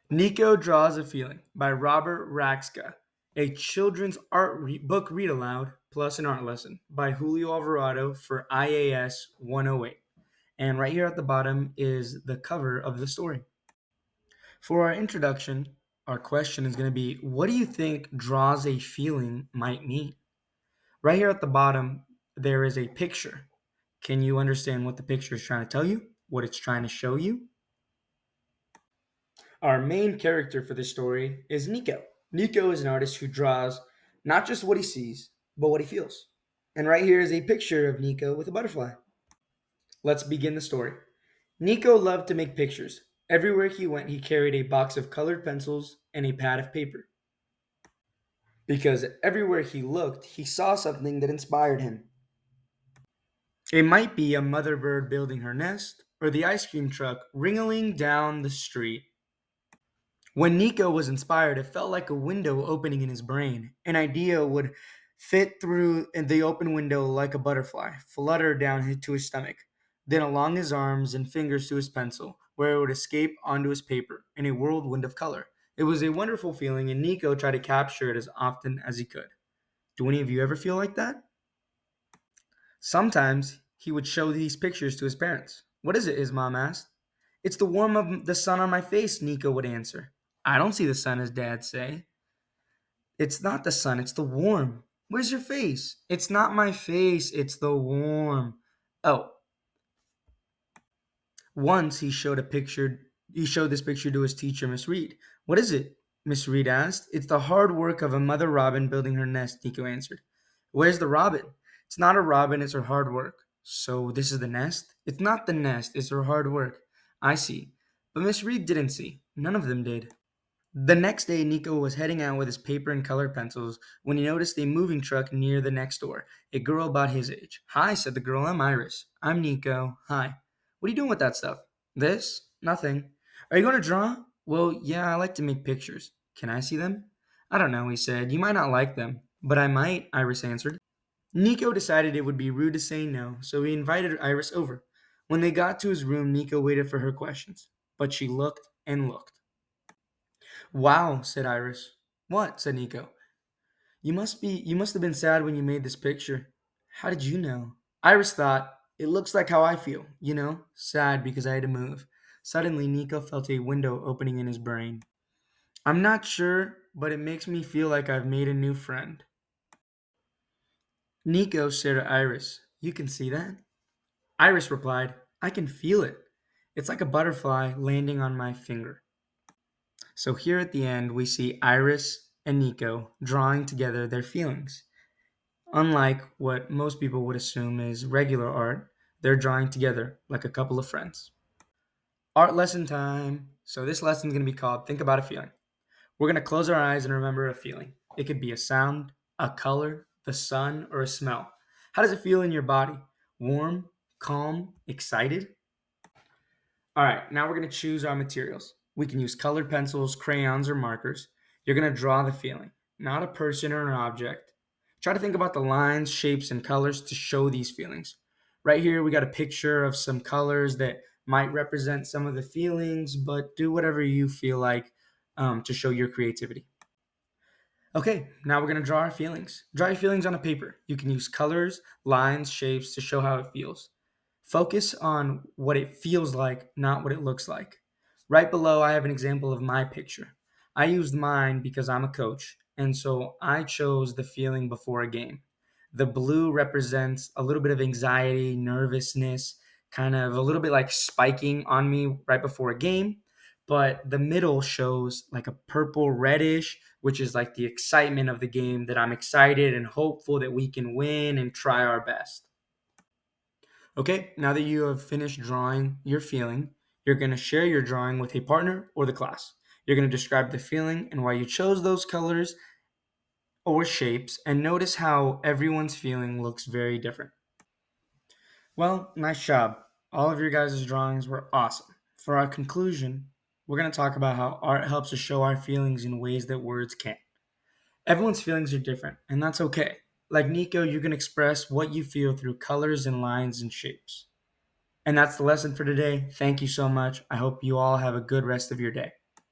Nico Draws a Feeling by Robert Raczka, a children's book read aloud plus an art lesson by Julio Alvarado for IAS 108. And right here at the bottom is the cover of the story. For our introduction, our question is going to be, what do you think draws a feeling might mean? Right here at the bottom, there is a picture. Can you understand what the picture is trying to tell you? What it's trying to show you? Our main character for this story is Nico. Nico is an artist who draws not just what he sees, but what he feels. And right here is a picture of Nico with a butterfly. Let's begin the story. Nico loved to make pictures. Everywhere he went, he carried a box of colored pencils and a pad of paper. Because everywhere he looked, he saw something that inspired him. It might be a mother bird building her nest, or the ice cream truck ringling down the street. When Nico was inspired, it felt like a window opening in his brain. An idea would fit through the open window like a butterfly, flutter down to his stomach, then along his arms and fingers to his pencil, where it would escape onto his paper in a whirlwind of color. It was a wonderful feeling, and Nico tried to capture it as often as he could. Do any of you ever feel like that? Sometimes he would show these pictures to his parents. What is it? His mom asked. It's the warmth of the sun on my face, Nico would answer. I don't see the sun, his dad say. It's not the sun, it's the warm. Where's your face? It's not my face, it's the warm. Oh, once he showed this picture to his teacher, Miss Reed. What is it? Miss Reed asked. It's the hard work of a mother robin building her nest, Nico answered. Where's the robin? It's not a robin, it's her hard work. So this is the nest? It's not the nest, it's her hard work. I see. But Miss Reed didn't see. None of them did. The next day, Nico was heading out with his paper and colored pencils when he noticed a moving truck near the next door. A girl about his age. Hi, said the girl. I'm Iris. I'm Nico. Hi. What are you doing with that stuff? This? Nothing. Are you going to draw? Well, yeah, I like to make pictures. Can I see them? I don't know, he said. You might not like them. But I might, Iris answered. Nico decided it would be rude to say no, so he invited Iris over. When they got to his room, Nico waited for her questions. But she looked and looked. Wow, said Iris. What? Said Nico. You must have been sad when you made this picture. How did you know? Iris thought, it looks like how I feel, sad because I had to move. Suddenly Nico felt a window opening in his brain. I'm not sure, but it makes me feel like I've made a new friend. Nico stared at Iris. You can see that? Iris replied, I can feel it. It's like a butterfly landing on my finger. So here at the end, we see Iris and Nico drawing together their feelings. Unlike what most people would assume is regular art, they're drawing together like a couple of friends. Art lesson time. So this lesson is going to be called Think About a Feeling. We're going to close our eyes and remember a feeling. It could be a sound, a color, the sun, or a smell. How does it feel in your body? Warm, calm, excited? All right, now we're going to choose our materials. We can use colored pencils, crayons, or markers. You're going to draw the feeling, not a person or an object. Try to think about the lines, shapes, and colors to show these feelings. Right here, we got a picture of some colors that might represent some of the feelings, but do whatever you feel like to show your creativity. Okay, now we're going to draw our feelings. Draw your feelings on a paper. You can use colors, lines, shapes to show how it feels. Focus on what it feels like, not what it looks like. Right below, I have an example of my picture. I used mine because I'm a coach, and so I chose the feeling before a game. The blue represents a little bit of anxiety, nervousness, kind of a little bit like spiking on me right before a game. But the middle shows like a purple reddish, which is like the excitement of the game, that I'm excited and hopeful that we can win and try our best. Okay, now that you have finished drawing your feeling, you're going to share your drawing with a partner or the class. You're going to describe the feeling and why you chose those colors or shapes, and notice how everyone's feeling looks very different. Well, nice job. All of your guys' drawings were awesome. For our conclusion, we're going to talk about how art helps us show our feelings in ways that words can't. Everyone's feelings are different, and that's okay. Like Nico, you can express what you feel through colors and lines and shapes. And that's the lesson for today. Thank you so much. I hope you all have a good rest of your day.